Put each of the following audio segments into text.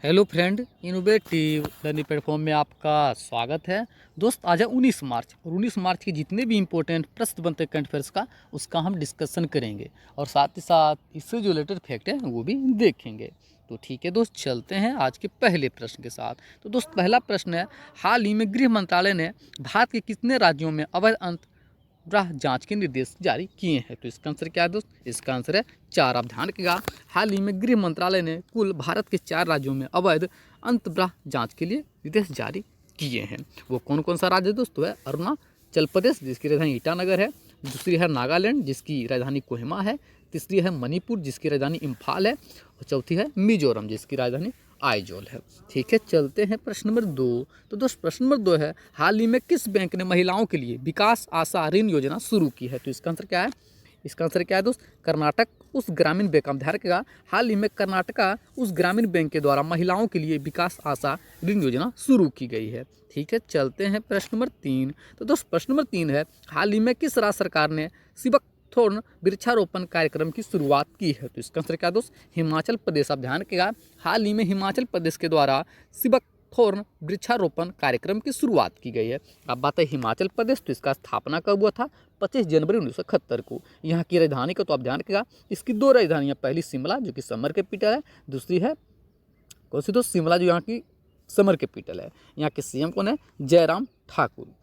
Hello friend, innovative learning platform में आपका स्वागत है। दोस्त, आज है 19 मार्च और 19 मार्च के जितने भी इंपॉर्टेंट प्रश्न बनते हैं करंट अफेयर्स का, उसका हम डिस्कशन करेंगे और साथ ही साथ इससे जो रिलेटेड फैक्ट है वो भी देखेंगे। तो ठीक है दोस्त, चलते हैं आज के पहले प्रश्न के साथ। तो दोस्त, पहला प्रश्न है, हाल ही में गृह मंत्रालय ने भारत के कितने राज्यों में अवैध अंतर्राह जांच के निर्देश जारी किए हैं? तो इसका आंसर क्या है दोस्त? इसका आंसर है 4। आप ध्यान रखिएगा, हाल ही में गृह मंत्रालय ने कुल भारत के 4 राज्यों में अवैध अंतर्राह जांच के लिए निर्देश जारी किए हैं। वो कौन कौन सा राज्य दोस्तों है? अरुणाचल प्रदेश, जिसकी राजधानी ईटानगर है। दूसरी है नागालैंड, जिसकी राजधानी कोहिमा है। तीसरी है मणिपुर, जिसकी राजधानी इम्फाल है। और चौथी है मिजोरम, जिसकी राजधानी आइजोल है। ठीक है, चलते हैं प्रश्न नंबर 2। तो दोस्त, प्रश्न नंबर 2 है, हाल ही में किस बैंक ने महिलाओं के लिए विकास आशा ऋण योजना शुरू की है? तो इसका आंसर क्या है? इसका आंसर क्या है दोस्त? कर्नाटक उस ग्रामीण बैंक। आप ध्यान रखिएगा, हाल ही में कर्नाटका उस ग्रामीण बैंक के द्वारा महिलाओं के लिए विकास आशा ऋण योजना शुरू की गई है। ठीक है, चलते हैं प्रश्न नंबर 3। तो दोस्त, प्रश्न नंबर 3 है, हाल ही में किस राज्य सरकार ने सिबक थोर्न वृक्षारोपण कार्यक्रम की शुरुआत की है? तो इसका आंसर क्या दोस्त? हिमाचल प्रदेश। आप ध्यान रखिएगा, हाल ही में हिमाचल प्रदेश के द्वारा सिबक थोर्न वृक्षारोपण कार्यक्रम की शुरुआत की गई है। अब बात है हिमाचल प्रदेश, तो इसका स्थापना कब हुआ था? 25 जनवरी 1971 को। यहाँ की राजधानी का तो आप ध्यान रखिएगा, इसकी 2 राजधानियाँ, पहली शिमला जो कि समर कैपिटल है, दूसरी है कौन सी दोस्त? शिमला, जो यहाँ की समर कैपिटल है। यहाँ के सीएम कौन है? जयराम ठाकुर।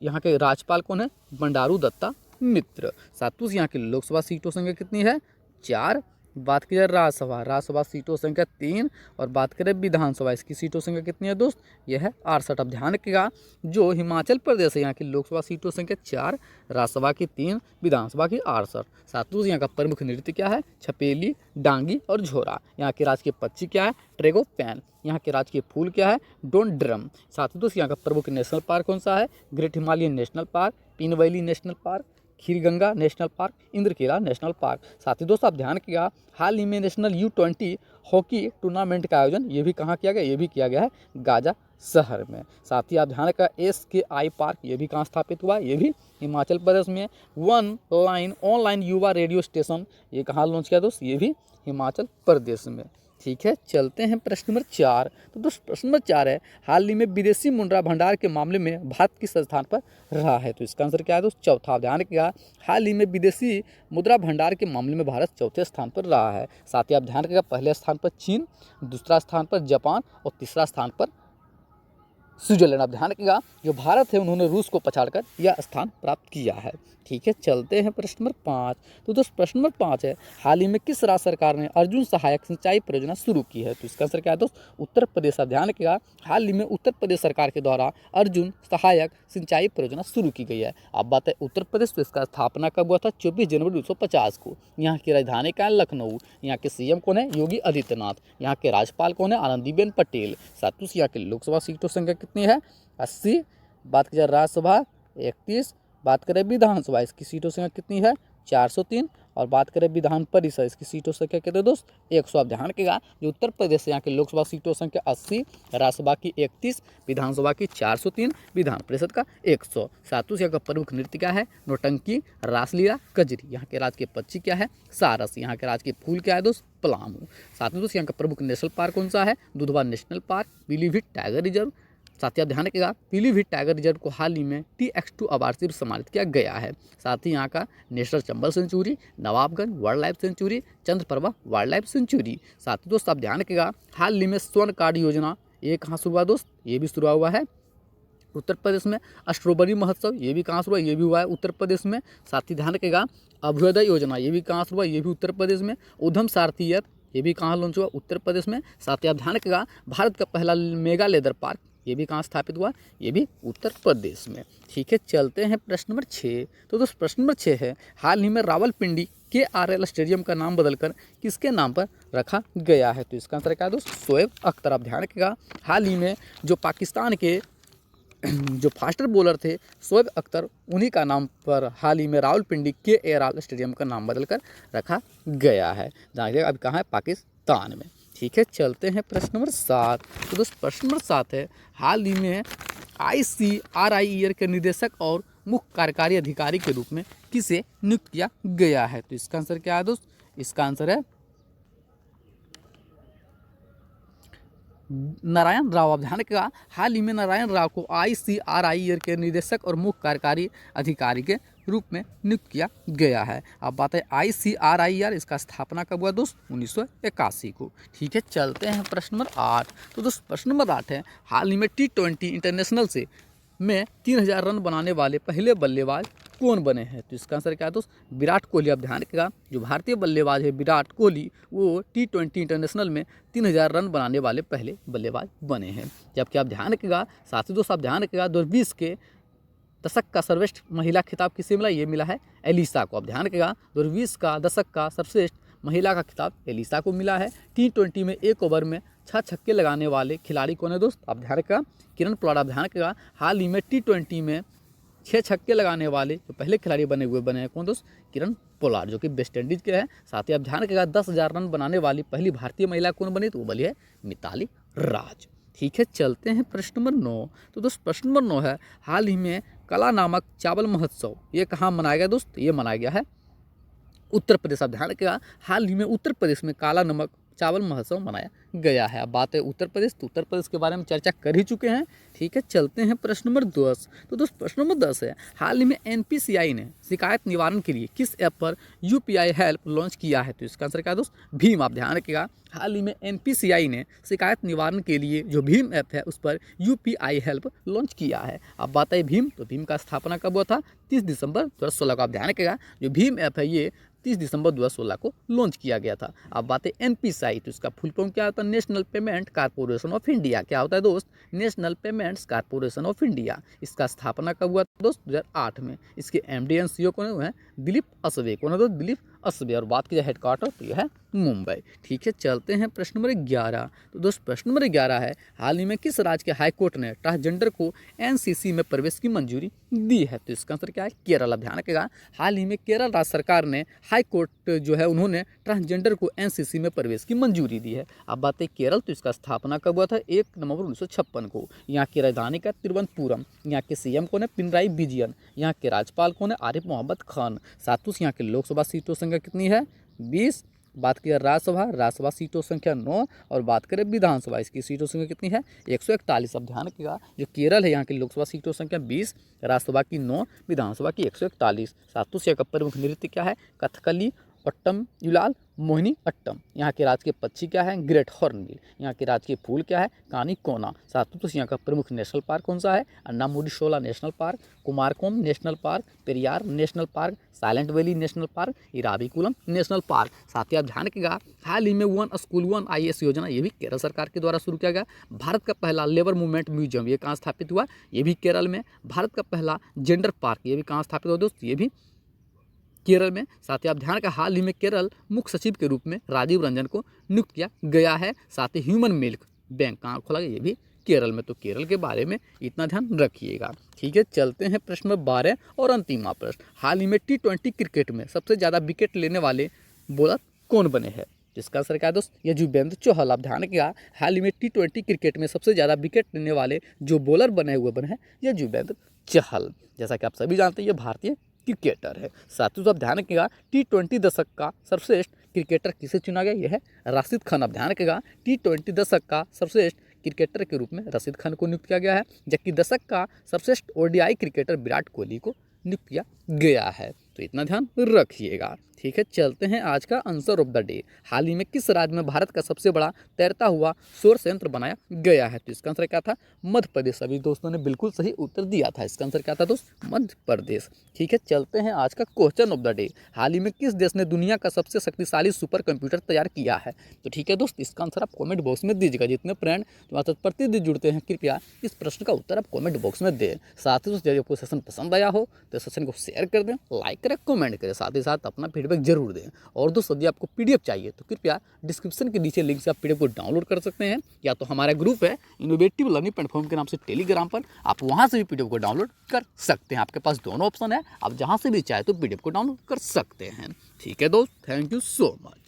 यहाँ के राज्यपाल कौन है? बंडारू दत्ता मित्र। सातुस यहाँ की लोकसभा सीटों संख्या कितनी है? 4। बात की जाए राज्यसभा सीटों संख्या 3। और बात करें विधानसभा, इसकी सीटों संख्या कितनी है दोस्त? यह है 68। अब ध्यान रखिएगा, जो हिमाचल प्रदेश है यहाँ की लोकसभा सीटों संख्या 4, राज्यसभा की 3, विधानसभा की 68। सातुस यहाँ का प्रमुख नृत्य क्या है? छपेली, डांगी और झोरा। यहाँ के राज्य के पक्षी क्या है? ट्रेगोपैन। यहाँ के राज्य के फूल क्या है? डोंड्रम। साथ ही दोस्त, यहाँ का प्रमुख नेशनल पार्क कौन सा है? Great Himalayan national park, Pin valley national park, Kheerganga national park, Indrakila national park. साथ ही दोस्तों, आप ध्यान रखिएगा, हाल ही में नेशनल U20 हॉकी टूर्नामेंट का आयोजन ये भी कहाँ किया गया? ये भी किया गया है गाजा शहर में। साथ ही आप ध्यान रखिएगा, SKI पार्क ये भी कहाँ स्थापित हुआ? ये भी हिमाचल प्रदेश में। वन लाइन ऑनलाइन युवा रेडियो स्टेशन ये कहाँ लॉन्च किया दोस्त? ये भी हिमाचल प्रदेश में। ठीक है, चलते हैं प्रश्न नंबर 4। तो दोस्त, प्रश्न नंबर 4 है, हाल ही में विदेशी मुद्रा भंडार के मामले में भारत किस स्थान पर रहा है? तो इसका आंसर क्या है दोस्त? चौथा। ध्यान रखिएगा, हाल ही में विदेशी मुद्रा भंडार के मामले में भारत चौथे स्थान पर रहा है। साथ ही आप ध्यान रखिएगा, पहले स्थान पर चीन, दूसरा स्थान पर जापान और तीसरा स्थान पर स्विट्जरलैंड। आप ध्यान रखिएगा, जो भारत है उन्होंने रूस को पछाड़कर यह स्थान प्राप्त किया है। ठीक है, चलते हैं प्रश्न नंबर 5। तो दोस्त, प्रश्न नंबर 5 है, हाल ही में किस राज्य सरकार ने अर्जुन सहायक सिंचाई परियोजना शुरू की है? तो इसका आंसर क्या है दोस्त? उत्तर प्रदेश। आप ध्यान रखिएगा, हाल ही में उत्तर प्रदेश सरकार के द्वारा अर्जुन सहायक सिंचाई परियोजना शुरू की गई है। अब बात है उत्तर प्रदेश, तो इसका स्थापना कब हुआ था? 24 जनवरी 1950 को। यहाँ की राजधानी क्या है? लखनऊ। यहाँ के सीएम कौन है? योगी आदित्यनाथ। यहाँ के राज्यपाल कौन है? आनंदीबेन पटेल। साथ ही यहाँ की लोकसभा सीटों संख्या कितनी है? 80। बात की जाए राज्यसभा 31। बात करें विधानसभा, इसकी सीटों संख्या कितनी है? 403। और बात करें विधान परिषद, इसकी सीटों संख्या कितनी दोस्त? 100। आप ध्यान रखिएगा, जो उत्तर प्रदेश है यहाँ की लोकसभा सीटों संख्या 80, राज्यसभा की 31, विधानसभा की 403, विधान परिषद का 100। सातु यहाँ का प्रमुख नृत्य क्या है? नौटंकी, रासलीला, कजरी। यहाँ के राज्य के पक्षी क्या है? सारस। यहाँ के राज्य के फूल क्या है दोस्त? पलामू। साथ में दोस्त, यहाँ का प्रमुख नेशनल पार्क कौन सा है? Dudhwa national park, Pilibhit tiger reserve. साथ ही आप ध्यान रखिएगा, पीलीभीत टाइगर रिजर्व को हाल ही में TX2 अवार्ड से सम्मानित किया गया है। साथ ही यहाँ का national Chambal sanctuary, Nawabganj wild life sanctuary, Chandraprabha wild life sanctuary. साथ ही दोस्त, आप ध्यान रखिएगा, हाल ही में स्वर्ण कार्ड योजना ये कहाँ शुरू हुआ दोस्त? ये भी शुरू हुआ है उत्तर प्रदेश में। स्ट्रॉबेरी महोत्सव ये भी कहाँ शुरू हुआ? ये भी हुआ है उत्तर प्रदेश में। साथ ही ध्यान रखिएगा, अभ्युदय योजना ये भी कहाँ शुरू हुआ? ये भी उत्तर प्रदेश में। उधम सारथी ऐप ये भी कहाँ लॉन्च हुआ? उत्तर प्रदेश में। साथ ही आप ध्यान रखिएगा, भारत का पहला मेगा लेदर पार्क ये भी कहाँ स्थापित हुआ? ये भी उत्तर प्रदेश में। ठीक है, चलते हैं प्रश्न नंबर 6। तो दोस्त, प्रश्न नंबर 6 है, हाल ही में रावलपिंडी KRL स्टेडियम का नाम बदलकर किसके नाम पर रखा गया है? तो इसका आंसर क्या है दोस्त? शोएब अख्तर। आप ध्यान रखिएगा, हाल ही में जो पाकिस्तान के जो फास्टर बॉलर थे शोएब अख्तर, उन्हीं का नाम पर हाल ही में रावलपिंडी KRL स्टेडियम का नाम बदलकर रखा गया है। जानिए अभी कहाँ है? पाकिस्तान में। ठीक है, चलते हैं प्रश्न नंबर 7। तो दोस्त, प्रश्न नंबर 7 है, हाल ही में ICRI के निदेशक और मुख्य कार्यकारी अधिकारी के रूप में किसे नियुक्त किया गया है? तो इसका आंसर क्या है दोस्त? इसका आंसर है नारायण राव, आप ध्यान रखिएगा, हाल ही में नारायण राव को ICRIR के निदेशक और मुख्य कार्यकारी अधिकारी के रूप में नियुक्त किया गया है। अब बात है ICRIR, इसका स्थापना कब हुआ दोस्त? 1981 को। ठीक है, चलते हैं प्रश्न नंबर 8। तो दोस्त प्रश्न नंबर 8 है, हाल ही में T20 इंटरनेशनल से में 3000 रन बनाने वाले पहले बल्लेबाज कौन बने हैं? तो इसका आंसर क्या है दोस्त? विराट कोहली। आप ध्यान रखिएगा, जो भारतीय बल्लेबाज है विराट कोहली, वो T20 इंटरनेशनल में 3000 रन बनाने वाले पहले बल्लेबाज बने हैं। जबकि आप ध्यान रखिएगा, साथ ही दोस्त आप ध्यान रखिएगा, 2020 के दशक का सर्वश्रेष्ठ महिला खिताब किसे मिला? ये मिला है एलिसा को। आप ध्यान रखिएगा, 2020 का दशक का सर्वश्रेष्ठ महिला का खिताब एलिसा को मिला है। T20 में एक ओवर में 6 छक्के लगाने वाले खिलाड़ी कौन है दोस्त? आप ध्यान रखिएगा, किरण पोलार्ड। आप ध्यान रखिएगा, हाल ही में T20 में 6 छक्के लगाने वाले जो पहले खिलाड़ी बने हैं कौन दोस्त? किरण पोलार्ड, जो कि वेस्ट इंडीज के हैं। साथ ही आप ध्यान रखिएगा, 10,000 रन बनाने वाली पहली भारतीय महिला कौन बनी? तो वो बनी है मिताली राज। ठीक है, चलते हैं प्रश्न नंबर 9। तो दोस्त प्रश्न नंबर 9 है, हाल ही में कला नामक चावल महोत्सव ये कहाँ मनाया गया दोस्त? ये मनाया गया है उत्तर प्रदेश। आप ध्यान रखिएगा, हाल ही में उत्तर प्रदेश में काला नमक चावल महोत्सव मनाया गया है। अब बात है उत्तर प्रदेश, तो उत्तर प्रदेश के बारे में चर्चा कर ही चुके हैं। ठीक है, चलते हैं प्रश्न नंबर 10। तो दोस्त प्रश्न नंबर 10 है, हाल ही में NPCI ने शिकायत निवारण के लिए किस ऐप पर UPI हेल्प लॉन्च किया है? तो इसका आंसर क्या है दोस्त? भीम। आप ध्यान रखिएगा, हाल ही में NPCI ने शिकायत निवारण के लिए जो भीम ऐप है उस पर UPI हेल्प लॉन्च किया है। अब बात है भीम, तो भीम का स्थापना कब हुआ था? 30 दिसंबर 2016 को। आप ध्यान रखिएगा, जो भीम ऐप है ये 30 दिसंबर 2016 को लॉन्च किया गया था। अब बात है NPCI, तो इसका फुल फॉर्म क्या होता है? National payment corporation of India. क्या होता है दोस्त? National payments corporation of India. इसका स्थापना कब हुआ था दोस्त? 2008 में। इसके MD एंड CEO कौन हुए हैं? दिलीप असवे। कौन है दोस्त? दिलीप असवे। और बात की जाए हेडक्वार्टर, तो यह है मुंबई। ठीक है, चलते हैं प्रश्न नंबर 11। तो दोस्त प्रश्न नंबर 11 है, हाल ही में किस राज्य के हाईकोर्ट ने ट्रांसजेंडर को NCC में प्रवेश की मंजूरी दी है? तो इसका आंसर क्या है? केरल। ध्यान रखिएगा, हाल ही में केरल राज्य सरकार ने हाईकोर्ट जो है उन्होंने ट्रांसजेंडर को NCC में प्रवेश की मंजूरी दी है। अब बात है केरल, तो इसका स्थापना कब हुआ था? 1 नवंबर 1956 को। यहाँ की राजधानी का तिरुवनंतपुरम। यहाँ के CM कौन है? पिनराई विजयन। यहाँ के राज्यपाल कौन है? आरिफ मोहम्मद खान। साथ ही यहाँ के लोकसभा सीटों संख्या कितनी है? 20। बात करें राज्यसभा सीटों संख्या 9। और बात करें विधानसभा, इसकी सीटों संख्या कितनी है? 141। अब ध्यान रखिएगा, जो केरल है यहाँ की लोकसभा सीटों संख्या 20, राज्यसभा की 9, विधानसभा की 141। साथ ही का प्रमुख नृत्य क्या है? कथकली, अट्टम युलाल, मोहिनी अट्टम। यहाँ के राज्य के पक्षी क्या है? Great hornbill. यहाँ के राज्य के फूल क्या है? कानी कोना। साथ ही यहाँ का प्रमुख नेशनल पार्क कौन सा है? Anamudi Shola national park, Kumarakom national park, Periyar national park, silent valley national park, Eravikulam national park. साथ ही आप ध्यान रखिएगा, हाल ही में 1 स्कूल 1 IAS योजना ये भी केरल सरकार के द्वारा शुरू किया गया। भारत का पहला लेबर मूवमेंट म्यूजियम ये कहाँ स्थापित हुआ? ये भी केरल में। भारत का पहला जेंडर पार्क ये भी कहाँ स्थापित हुआ दोस्त? ये भी केरल में। साथ ही आप ध्यान रखें, हाल ही में केरल मुख्य सचिव के रूप में राजीव रंजन को नियुक्त किया गया है। साथ ही ह्यूमन मिल्क बैंक कहाँ खोला गया? ये भी केरल में। तो केरल के बारे में इतना ध्यान रखिएगा। ठीक है, चलते हैं प्रश्न नंबर 12 और अंतिम प्रश्न, हाल ही में T20 क्रिकेट में सबसे ज़्यादा विकेट लेने वाले बॉलर कौन बने हैं? जिसका आंसर क्या है दोस्त? यजुवेंद्र चहल। आप ध्यान रखिएगा, हाल ही में T20 क्रिकेट में सबसे ज़्यादा विकेट लेने वाले जो बॉलर बने हैं यजुवेंद्र चहल। जैसा कि आप सभी जानते हैं, ये भारतीय क्रिकेटर है। साथ ही आप ध्यान रखिएगा, T20 दशक का सर्वश्रेष्ठ क्रिकेटर किसे चुना गया? यह है राशिद खान। आप ध्यान रखिएगा, T20 दशक का सर्वश्रेष्ठ क्रिकेटर के रूप में राशिद खान को नियुक्त किया गया है। जबकि दशक का सर्वश्रेष्ठ ODI क्रिकेटर विराट कोहली को नियुक्त किया गया है। तो इतना ध्यान रखिएगा। ठीक है, चलते हैं आज का आंसर ऑफ द डे, हाल ही में किस राज्य में भारत का सबसे बड़ा तैरता हुआ सौर संयंत्र बनाया गया है? तो इसका आंसर क्या था? मध्य प्रदेश। सभी दोस्तों ने बिल्कुल सही उत्तर दिया था। इसका आंसर क्या था दोस्त? मध्य प्रदेश। ठीक है, चलते हैं आज का क्वेश्चन ऑफ द डे, हाल ही में किस देश ने दुनिया का सबसे शक्तिशाली सुपर कंप्यूटर तैयार किया है? तो ठीक है दोस्त, इसका आंसर आप कॉमेंट बॉक्स में दीजिएगा। जितने फ्रेंड तुम्हारे साथ प्रतिदिन जुड़ते हैं, कृपया इस प्रश्न का उत्तर आप कॉमेंट बॉक्स में दें। साथ ही यदि आपको सेशन पसंद आया हो तो सेशन को शेयर कर दें, लाइक करें, कमेंट करें, साथ ही साथ अपना फीडबैक जरूर दें। और दोस्तों, यदि आपको PDF चाहिए तो कृपया डिस्क्रिप्शन के नीचे लिंक से आप PDF को डाउनलोड कर सकते हैं, या तो हमारा ग्रुप है इनोवेटिव लर्निंग प्लेटफॉर्म के नाम से टेलीग्राम पर, आप वहां से भी PDF को डाउनलोड कर सकते हैं। आपके पास दोनों ऑप्शन है, आप जहां से भी चाहे तो PDF को डाउनलोड कर सकते हैं। ठीक है दोस्त, थैंक यू सो मच।